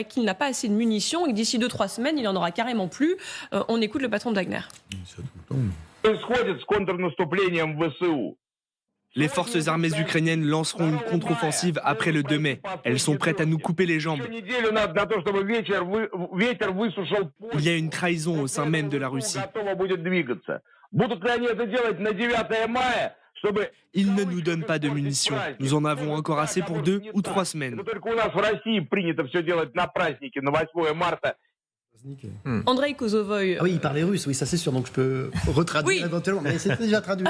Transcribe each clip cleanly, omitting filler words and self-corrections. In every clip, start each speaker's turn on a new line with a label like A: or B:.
A: qu'il n'a pas assez de munitions et que d'ici 2-3 semaines, il en aura carrément plus. On écoute le patron de Wagner.
B: Les forces armées ukrainiennes lanceront une contre-offensive après le 2 mai. Elles sont prêtes à nous couper les jambes. Il y a une trahison au sein même de la Russie. Ils ne nous donnent pas de munitions. Nous en avons encore assez pour 2 ou 3 semaines.
A: Andrei Kozovoy.
C: Ah oui, il parlait russe, oui, ça c'est sûr, donc je peux retraduire éventuellement, mais c'était déjà traduit.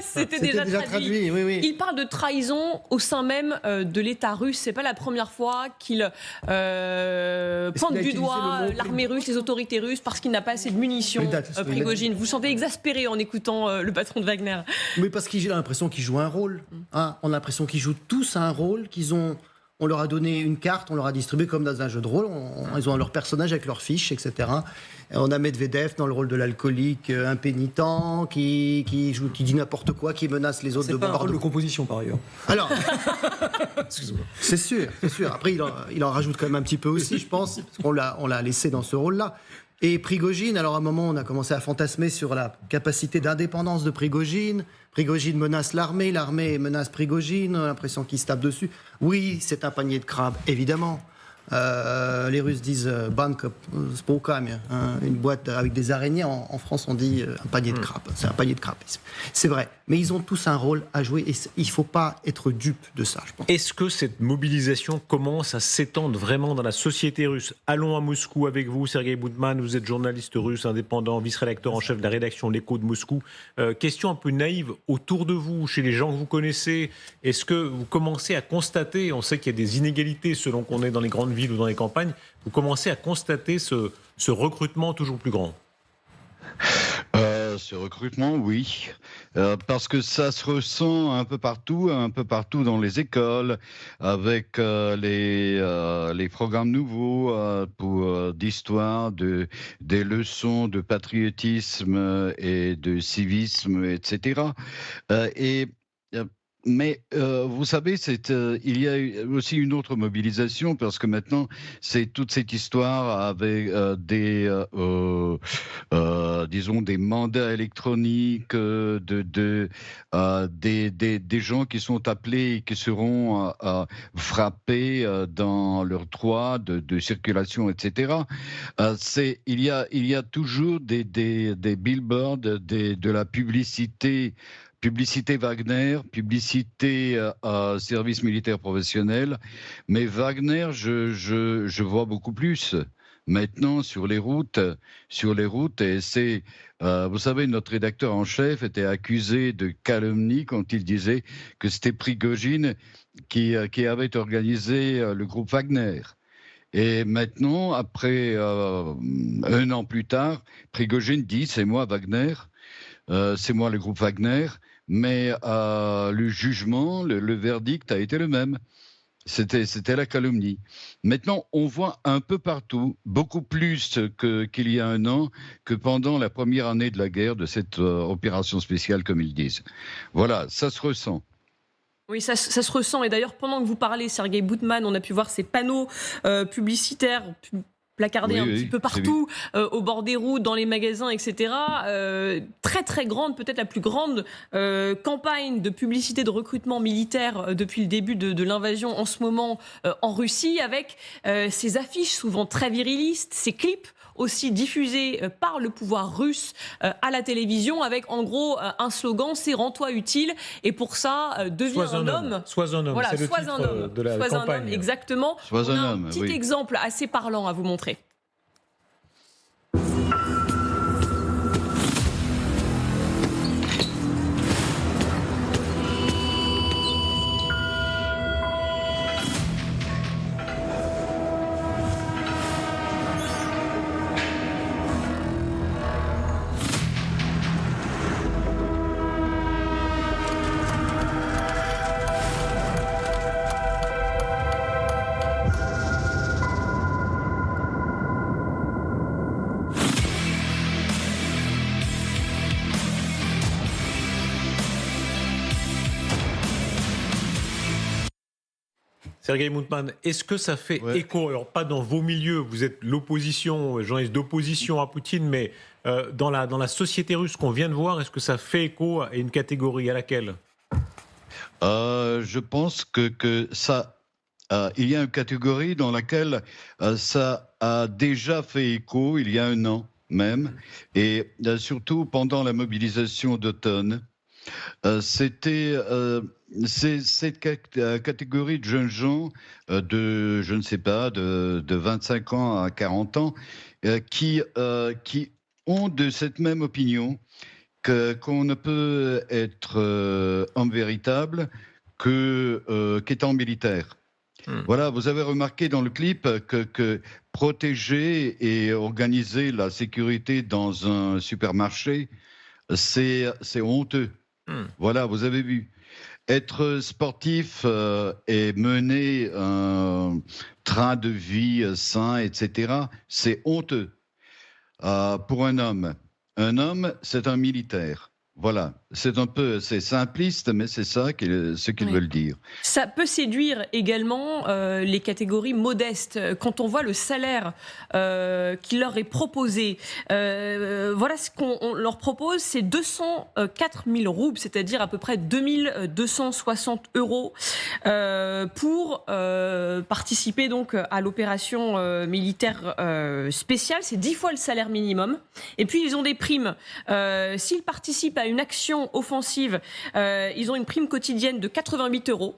A: C'était déjà traduit.
C: Oui.
A: Il parle de trahison au sein même de l'État russe. C'est pas la première fois qu'il pointe du doigt l'armée russe, les autorités russes, parce qu'il n'a pas assez de munitions. Prigojine, vous sentez exaspéré en écoutant le patron de Wagner.
C: Oui, parce qu'il a l'impression qu'il joue un rôle. On a l'impression qu'ils jouent tous un rôle, on leur a donné une carte, on leur a distribué comme dans un jeu de rôle. Ils ont leur personnage avec leurs fiches, etc. Et on a Medvedev dans le rôle de l'alcoolique impénitent qui dit n'importe quoi, qui menace les autres de bombarder.
D: C'est pas un rôle de composition par ailleurs.
C: Alors, c'est sûr. Après, il en rajoute quand même un petit peu aussi, je pense, parce qu'on l'a laissé dans ce rôle-là. Et Prigojine, alors à un moment, on a commencé à fantasmer sur la capacité d'indépendance de Prigojine. Prigojine menace l'armée menace Prigojine, on a l'impression qu'il se tape dessus. Oui, c'est un panier de crabes, évidemment. Les Russes disent banque s paukami, une boîte avec des araignées. En France, on dit un panier de crabes. C'est un panier de crabes. C'est vrai. Mais ils ont tous un rôle à jouer et il ne faut pas être dupe de ça, je pense.
E: Est-ce que cette mobilisation commence à s'étendre vraiment dans la société russe ? Allons à Moscou avec vous, Sergueï Boutman. Vous êtes journaliste russe indépendant, vice-rédacteur en chef de la rédaction L'Écho de Moscou. Question un peu naïve, autour de vous, chez les gens que vous connaissez, est-ce que vous commencez à constater, on sait qu'il y a des inégalités selon qu'on est dans les grandes villes ou dans les campagnes, vous commencez à constater ce recrutement toujours plus grand ?
F: Ce recrutement, oui, parce que ça se ressent un peu partout dans les écoles, avec les programmes nouveaux d'histoire, des leçons de patriotisme et de civisme, etc. Mais vous savez, il y a aussi une autre mobilisation parce que maintenant, c'est toute cette histoire avec disons des mandats électroniques, des gens qui sont appelés et qui seront frappés dans leurs droits de circulation, etc. Il y a toujours des billboards, de la publicité Wagner, publicité service militaire professionnel, mais Wagner, je vois beaucoup plus maintenant sur les routes, et c'est, vous savez, notre rédacteur en chef était accusé de calomnie quand il disait que c'était Prigojine qui avait organisé le groupe Wagner. Et maintenant, après un an plus tard, Prigojine dit c'est moi Wagner. C'est moi le groupe Wagner, mais le jugement, le verdict a été le même. C'était la calomnie. Maintenant, on voit un peu partout, beaucoup plus qu'il y a un an, que pendant la première année de la guerre, de cette opération spéciale, comme ils disent. Voilà, ça se ressent.
A: Oui, ça se ressent. Et d'ailleurs, pendant que vous parlez, Sergueï Boutman, on a pu voir ces panneaux publicitaires placardés un petit peu partout, au bord des routes, dans les magasins, etc. Très très grande, peut-être la plus grande campagne de publicité de recrutement militaire depuis le début de l'invasion en ce moment en Russie, avec ces affiches souvent très virilistes, ces clips aussi diffusés par le pouvoir russe à la télévision, avec en gros un slogan, c'est rends-toi utile, et pour ça deviens un homme.
E: Sois un homme,
A: voilà,
E: c'est le titre de la campagne.
A: Homme, exactement.
F: Sois
A: on a
F: un
A: un
F: homme,
A: petit
F: oui.
A: exemple assez parlant à vous montrer.
E: Sergueï Moutman, est-ce que ça fait écho, alors pas dans vos milieux, vous êtes l'opposition, journaliste d'opposition à Poutine, mais dans la société russe qu'on vient de voir, est-ce que ça fait écho à une catégorie, à laquelle?
F: Je pense que ça... il y a une catégorie dans laquelle ça a déjà fait écho il y a un an même, et surtout pendant la mobilisation d'automne. C'était cette catégorie de jeunes gens de, je ne sais pas, de 25 ans à 40 ans qui ont de cette même opinion qu'on ne peut être homme véritable qu'étant militaire. Voilà, vous avez remarqué dans le clip que protéger et organiser la sécurité dans un supermarché, c'est honteux. Voilà, vous avez vu. Être sportif et mener un train de vie sain, etc., c'est honteux pour un homme. Un homme, c'est un militaire. Voilà, c'est simpliste, mais c'est ça ce qu'ils veulent dire.
A: Ça peut séduire également les catégories modestes. Quand on voit le salaire qui leur est proposé, voilà ce qu'on leur propose, c'est 204 000 roubles, c'est-à-dire à peu près 2260 euros pour participer donc à l'opération militaire spéciale. C'est 10 fois le salaire minimum. Et puis ils ont des primes. S'ils participent à une action offensive, ils ont une prime quotidienne de 88 euros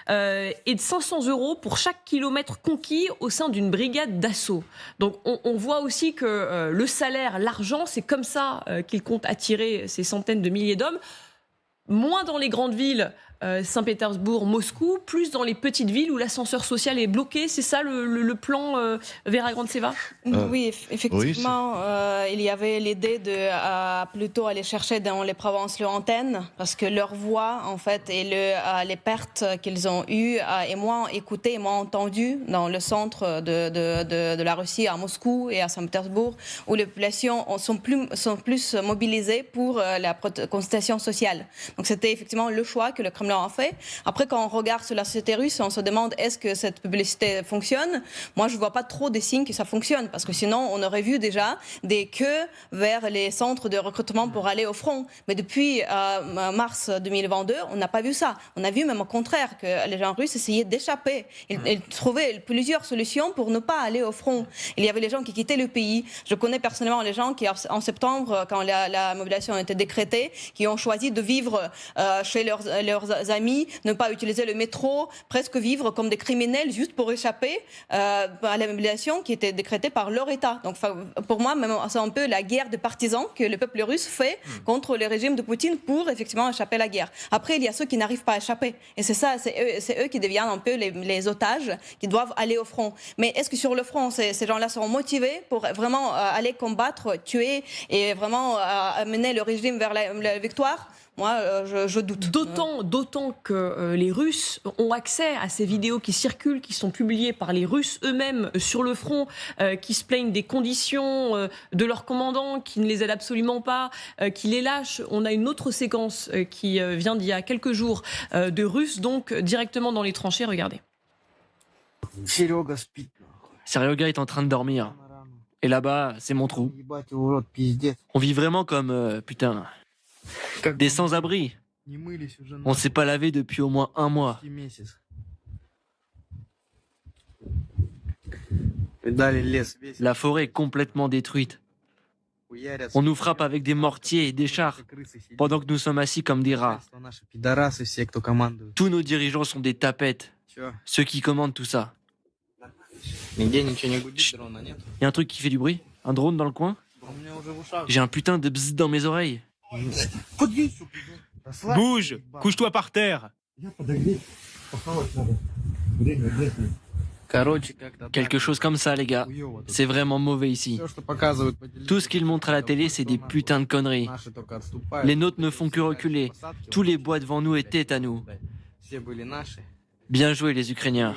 A: et de 500 euros pour chaque kilomètre conquis au sein d'une brigade d'assaut. Donc on voit aussi que le salaire, l'argent, c'est comme ça qu'ils comptent attirer ces centaines de milliers d'hommes. Moins dans les grandes villes, Saint-Pétersbourg, Moscou, plus dans les petites villes où l'ascenseur social est bloqué. C'est ça le plan Vera Grandseva?
D: Oui, effectivement, il y avait l'idée de plutôt aller chercher dans les provinces lointaines parce que leur voix, en fait, et les pertes qu'ils ont eues est moins écoutée et moins entendue dans le centre de la Russie, à Moscou et à Saint-Pétersbourg, où les populations sont plus mobilisées pour la contestation sociale. Donc c'était effectivement le choix que le Kremlin a fait. Après, quand on regarde sur la société russe, on se demande est-ce que cette publicité fonctionne. Moi, je ne vois pas trop des signes que ça fonctionne, parce que sinon, on aurait vu déjà des queues vers les centres de recrutement pour aller au front. Mais depuis mars 2022, on n'a pas vu ça. On a vu même au contraire que les gens russes essayaient d'échapper. Ils trouvaient plusieurs solutions pour ne pas aller au front. Il y avait les gens qui quittaient le pays. Je connais personnellement les gens qui, en septembre, quand la mobilisation a été décrétée, qui ont choisi de vivre chez leurs amis, ne pas utiliser le métro, presque vivre comme des criminels juste pour échapper à la mobilisation qui était décrétée par leur État. Donc pour moi, c'est un peu la guerre de partisans que le peuple russe fait contre le régime de Poutine pour effectivement échapper à la guerre. Après, il y a ceux qui n'arrivent pas à échapper. Et c'est ça, c'est eux qui deviennent un peu les otages qui doivent aller au front. Mais est-ce que sur le front, ces gens-là seront motivés pour vraiment aller combattre, tuer et vraiment amener le régime vers la victoire? Moi, je doute.
A: D'autant que les Russes ont accès à ces vidéos qui circulent, qui sont publiées par les Russes eux-mêmes sur le front, qui se plaignent des conditions de leurs commandants, qui ne les aident absolument pas, qui les lâchent. On a une autre séquence qui vient d'il y a quelques jours de Russes, donc directement dans les tranchées. Regardez.
G: Seryoga est en train de dormir. Et là-bas, c'est mon trou. On vit vraiment comme, putain, des sans-abri. On ne s'est pas lavé depuis au moins 1 mois. La forêt est complètement détruite. On nous frappe avec des mortiers et des chars pendant que nous sommes assis comme des rats. Tous nos dirigeants sont des tapettes, ceux qui commandent tout ça. Chut. Y a un truc qui fait du bruit? Un drone dans le coin? J'ai un putain de bzzz dans mes oreilles.
B: Bouge, couche-toi par terre.
G: Quelque chose comme ça, les gars. C'est vraiment mauvais ici. Tout ce qu'ils montrent à la télé, c'est des putains de conneries. Les nôtres ne font que reculer. Tous les bois devant nous étaient à nous. Bien joué, les Ukrainiens.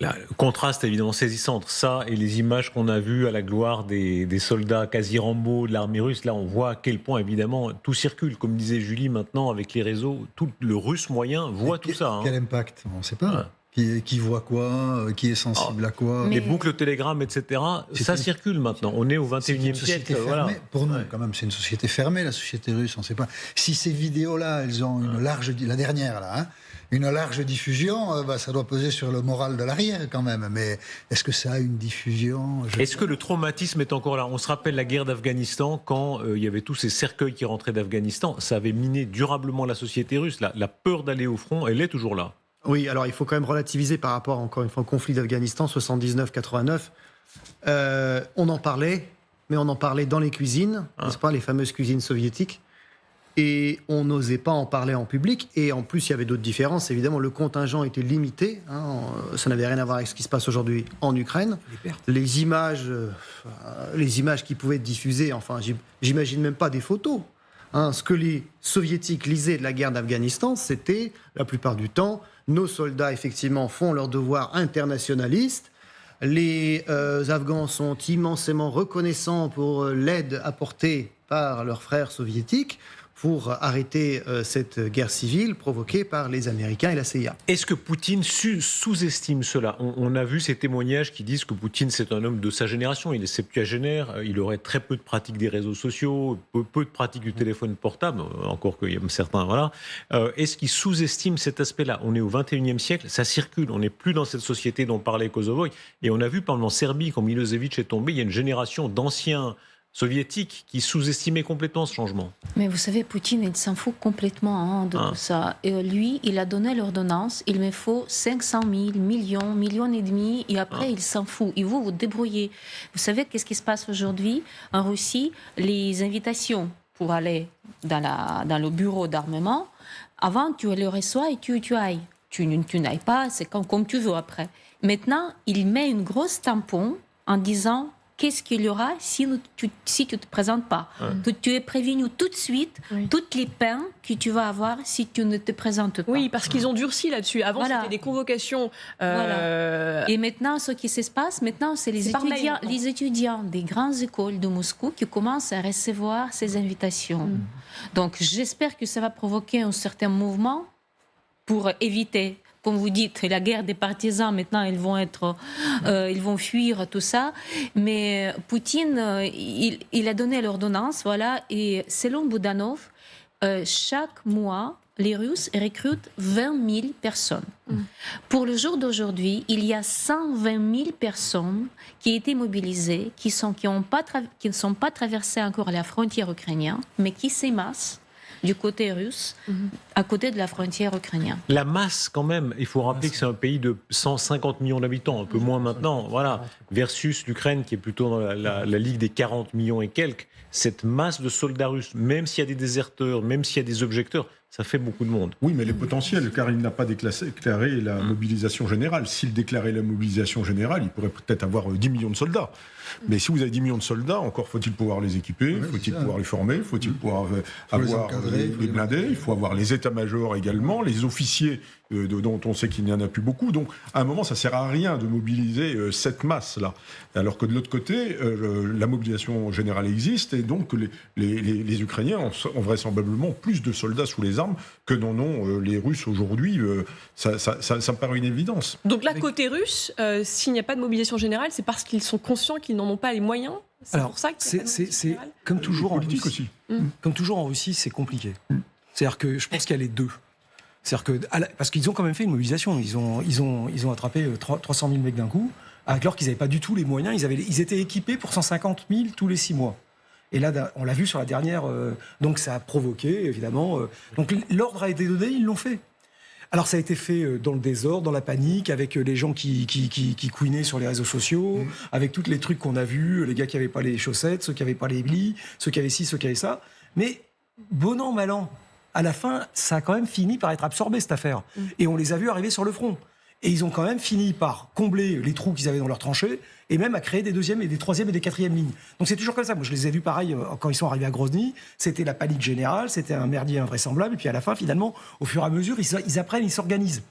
E: Là, le contraste est évidemment saisissant entre ça et les images qu'on a vues à la gloire des soldats quasi Rambo de l'armée russe. Là, on voit à quel point, évidemment, tout circule. Comme disait Julie, maintenant, avec les réseaux, tout le russe moyen voit tout ça.
H: Quel impact? On ne sait pas. Qui voit quoi, qui est sensible à quoi.
E: Les boucles Telegram, etc., ça circule maintenant. On est au 21e siècle.
H: Voilà. Pour nous, quand même, c'est une société fermée, la société russe. On ne sait pas. Si ces vidéos-là, elles ont une large... La dernière, là, une large diffusion, ça doit peser sur le moral de l'arrière, quand même. Mais est-ce que ça a une diffusion?
E: Est-ce que le traumatisme est encore là? On se rappelle la guerre d'Afghanistan, quand il y avait tous ces cercueils qui rentraient d'Afghanistan. Ça avait miné durablement la société russe. La peur d'aller au front, elle est toujours là.
C: Oui, alors il faut quand même relativiser par rapport, encore une fois, au conflit d'Afghanistan, 79-89. On en parlait, mais on en parlait dans les cuisines, n'est-ce pas, les fameuses cuisines soviétiques, et on n'osait pas en parler en public. Et en plus, il y avait d'autres différences. Évidemment, le contingent était limité. Ça n'avait rien à voir avec ce qui se passe aujourd'hui en Ukraine. Les images qui pouvaient être diffusées, enfin, j'imagine même pas des photos. Ce que les soviétiques lisaient de la guerre d'Afghanistan, c'était, la plupart du temps, nos soldats, effectivement, font leur devoir internationaliste. Les Afghans sont immensément reconnaissants pour l'aide apportée par leurs frères soviétiques pour arrêter cette guerre civile provoquée par les Américains et la CIA.
E: Est-ce que Poutine sous-estime cela? On a vu ces témoignages qui disent que Poutine, c'est un homme de sa génération, il est septuagénaire, il aurait très peu de pratique des réseaux sociaux, peu de pratique du téléphone portable, encore qu'il y a certains, voilà. Est-ce qu'il sous-estime cet aspect-là? On est au 21e siècle, ça circule, on n'est plus dans cette société dont parlait Kosovoï, et on a vu, par exemple, en Serbie, quand Milosevic est tombé, il y a une génération d'anciens soviétique qui sous-estimait complètement ce changement.
I: Mais vous savez, Poutine, il s'en fout complètement de tout ça. Et lui, il a donné l'ordonnance, il me faut 500 000, millions et demi, et après, il s'en fout. Et vous débrouillez. Vous savez qu'est-ce qui se passe aujourd'hui en Russie? Les invitations pour aller dans le bureau d'armement, avant, tu le reçois et tu ailles. Tu n'ailles pas, c'est comme tu veux après. Maintenant, il met une grosse tampon en disant... Qu'est-ce qu'il y aura si tu ne te présentes pas? Tu es prévenu tout de suite, toutes les peines que tu vas avoir si tu ne te présentes pas.
A: Oui, parce qu'ils ont durci là-dessus. Avant, c'était des convocations.
I: Et maintenant, ce qui se passe, maintenant, c'est les étudiants des grandes écoles de Moscou qui commencent à recevoir ces invitations. Donc, j'espère que ça va provoquer un certain mouvement pour éviter... Comme vous dites, la guerre des partisans, maintenant, ils vont fuir tout ça. Mais Poutine, il a donné l'ordonnance, voilà. Et selon Boudanov, chaque mois, les Russes recrutent 20 000 personnes. Pour le jour d'aujourd'hui, il y a 120 000 personnes qui ont été mobilisées, qui ne sont pas traversées encore la frontière ukrainienne, mais qui s'émassent du côté russe, à côté de la frontière ukrainienne.
E: La masse, quand même, il faut rappeler que c'est un pays de 150 millions d'habitants, un peu moins maintenant, voilà, versus l'Ukraine qui est plutôt dans la ligue des 40 millions et quelques. Cette masse de soldats russes, même s'il y a des déserteurs, même s'il y a des objecteurs, ça fait beaucoup de monde.
J: Oui, mais les potentiels, car il n'a pas déclaré la mobilisation générale. S'il déclarait la mobilisation générale, il pourrait peut-être avoir 10 millions de soldats. Mais si vous avez 10 millions de soldats, encore faut-il pouvoir les équiper, faut-il pouvoir les former, faut-il pouvoir avoir les blindés, il faut avoir les états-majors également, les officiers dont on sait qu'il n'y en a plus beaucoup. Donc, à un moment, ça ne sert à rien de mobiliser cette masse-là. Alors que de l'autre côté, la mobilisation générale existe, et donc les Ukrainiens ont vraisemblablement plus de soldats sous les armes que n'en ont les Russes aujourd'hui. Ça me paraît une évidence.
A: Donc là, côté russe, s'il n'y a pas de mobilisation générale, c'est parce qu'ils sont conscients qu'ils n'en ont pas les moyens? C'est pour ça que
K: c'est comme toujours en Russie.
J: Aussi.
K: Comme toujours en Russie, c'est compliqué. C'est-à-dire que je pense qu'il y a les deux. C'est-à-dire que, parce qu'ils ont quand même fait une mobilisation. Ils ont attrapé 300 000 mecs d'un coup, alors qu'ils n'avaient pas du tout les moyens. Ils étaient équipés pour 150 000 tous les 6 mois. Et là, on l'a vu sur la dernière. Donc ça a provoqué, évidemment. Donc l'ordre a été donné, ils l'ont fait. Alors ça a été fait dans le désordre, dans la panique, avec les gens qui couinaient sur les réseaux sociaux, avec tous les trucs qu'on a vus, les gars qui n'avaient pas les chaussettes, ceux qui n'avaient pas les blis, ceux qui avaient ci, ceux qui avaient ça. Mais bon an, mal an, à la fin, ça a quand même fini par être absorbé, cette affaire. Et on les a vus arriver sur le front. Et ils ont quand même fini par combler les trous qu'ils avaient dans leurs tranchées, et même à créer des deuxièmes et des troisièmes et des quatrièmes lignes. Donc c'est toujours comme ça. Moi, je les ai vus pareil quand ils sont arrivés à Grozny. C'était la panique générale, c'était un merdier invraisemblable. Et puis à la fin, finalement, au fur et à mesure, ils apprennent, ils s'organisent.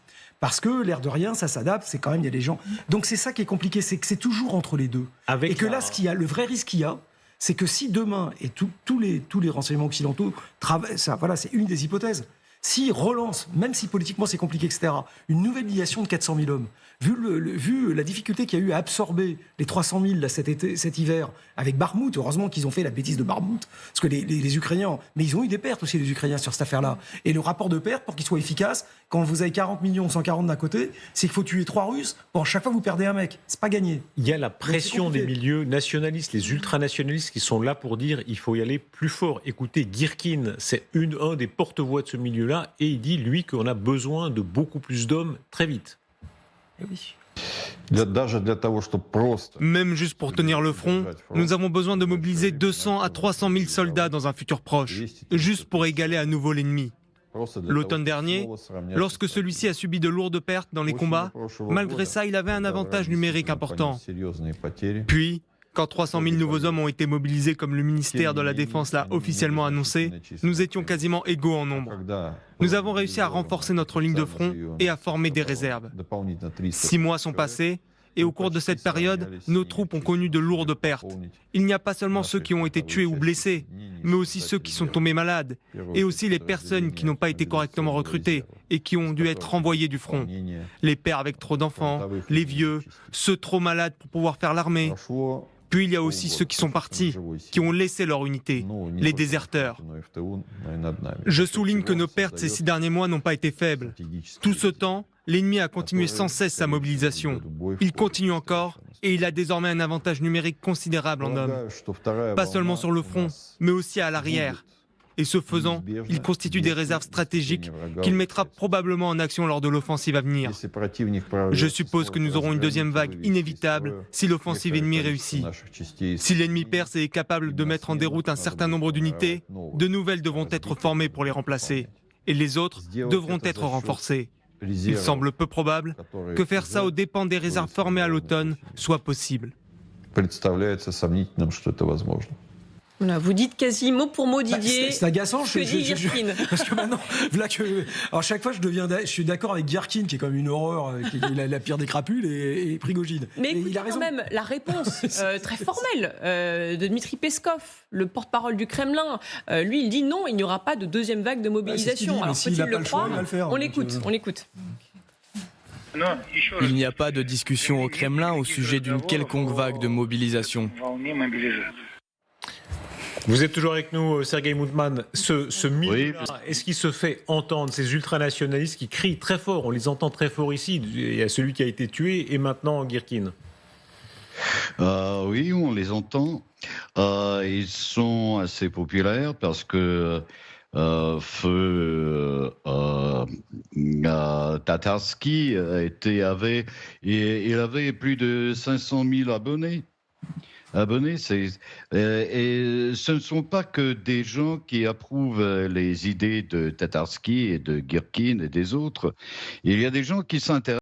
K: Parce que l'air de rien, ça s'adapte, c'est quand même, il y a des gens. Donc c'est ça qui est compliqué, c'est que c'est toujours entre les deux. Et que là, le vrai risque qu'il y a, c'est que si demain, et tous les renseignements occidentaux travaillent, voilà, c'est une des hypothèses. S'ils relancent, même si politiquement c'est compliqué, etc., une nouvelle liation de 400 000 hommes, vu la difficulté qu'il y a eu à absorber les 300 000 là, cet hiver avec Bakhmout, heureusement qu'ils ont fait la bêtise de Bakhmout, parce que les Ukrainiens, mais ils ont eu des pertes aussi, les Ukrainiens, sur cette affaire-là. Et le rapport de pertes, pour qu'il soit efficace, quand vous avez 40 millions, 140 d'un côté, c'est qu'il faut tuer 3 Russes, pour chaque fois vous perdez un mec. C'est pas gagné.
E: Il y a la pression des milieux nationalistes, les ultranationalistes qui sont là pour dire il faut y aller plus fort. Écoutez, Girkin, c'est un des porte-voix de ce milieu-là, et il dit, lui, qu'on a besoin de beaucoup plus d'hommes très vite.
K: Oui.
L: Même juste pour tenir le front, nous avons besoin de mobiliser 200 à 300 000 soldats dans un futur proche, juste pour égaler à nouveau l'ennemi. L'automne dernier, lorsque celui-ci a subi de lourdes pertes dans les combats, malgré ça, il avait un avantage numérique important. Puis, quand 300 000 nouveaux hommes ont été mobilisés comme le ministère de la Défense l'a officiellement annoncé, nous étions quasiment égaux en nombre. Nous avons réussi à renforcer notre ligne de front et à former des réserves. 6 mois sont passés et au cours de cette période, nos troupes ont connu de lourdes pertes. Il n'y a pas seulement ceux qui ont été tués ou blessés, mais aussi ceux qui sont tombés malades et aussi les personnes qui n'ont pas été correctement recrutées et qui ont dû être renvoyées du front. Les pères avec trop d'enfants, les vieux, ceux trop malades pour pouvoir faire l'armée. Puis il y a aussi ceux qui sont partis, qui ont laissé leur unité, les déserteurs. Je souligne que nos pertes ces 6 derniers mois n'ont pas été faibles. Tout ce temps, l'ennemi a continué sans cesse sa mobilisation. Il continue encore et il a désormais un avantage numérique considérable en hommes. Pas seulement sur le front, mais aussi à l'arrière. Et ce faisant, il constitue des réserves stratégiques qu'il mettra probablement en action lors de l'offensive à venir. Je suppose que nous aurons une deuxième vague inévitable si l'offensive ennemie réussit. Si l'ennemi perce et est capable de mettre en déroute un certain nombre d'unités, de nouvelles devront être formées pour les remplacer. Et les autres devront être renforcées. Il semble peu probable que faire ça aux dépens des réserves formées à l'automne soit possible.
A: Voilà, vous dites quasi mot pour mot, Didier.
K: C'est agaçant,
A: ce que dit Girkin.
K: Parce que maintenant, alors chaque fois, je suis d'accord avec Girkin, qui est comme une horreur, qui est la pire des crapules, et Prigojine.
A: Mais écoutez quand même la réponse très formelle de Dmitri Peskov, le porte-parole du Kremlin. Lui, il dit non, il n'y aura pas de deuxième vague de mobilisation. Alors peut-il le croire ? On l'écoute.
M: Il n'y a pas de discussion au Kremlin au sujet d'une quelconque vague de mobilisation.
E: Vous êtes toujours avec nous, Sergueï Moutman. Ce milieu, est-ce qu'il se fait entendre, ces ultranationalistes qui crient très fort? On les entend très fort ici. Il y a celui qui a été tué et maintenant Girkin.
F: Oui, on les entend. Ils sont assez populaires parce que Feu Tatarsky avait plus de 500 000 abonnés. Et ce ne sont pas que des gens qui approuvent les idées de Tatarsky et de Girkin et des autres. Il y a des gens qui s'intéressent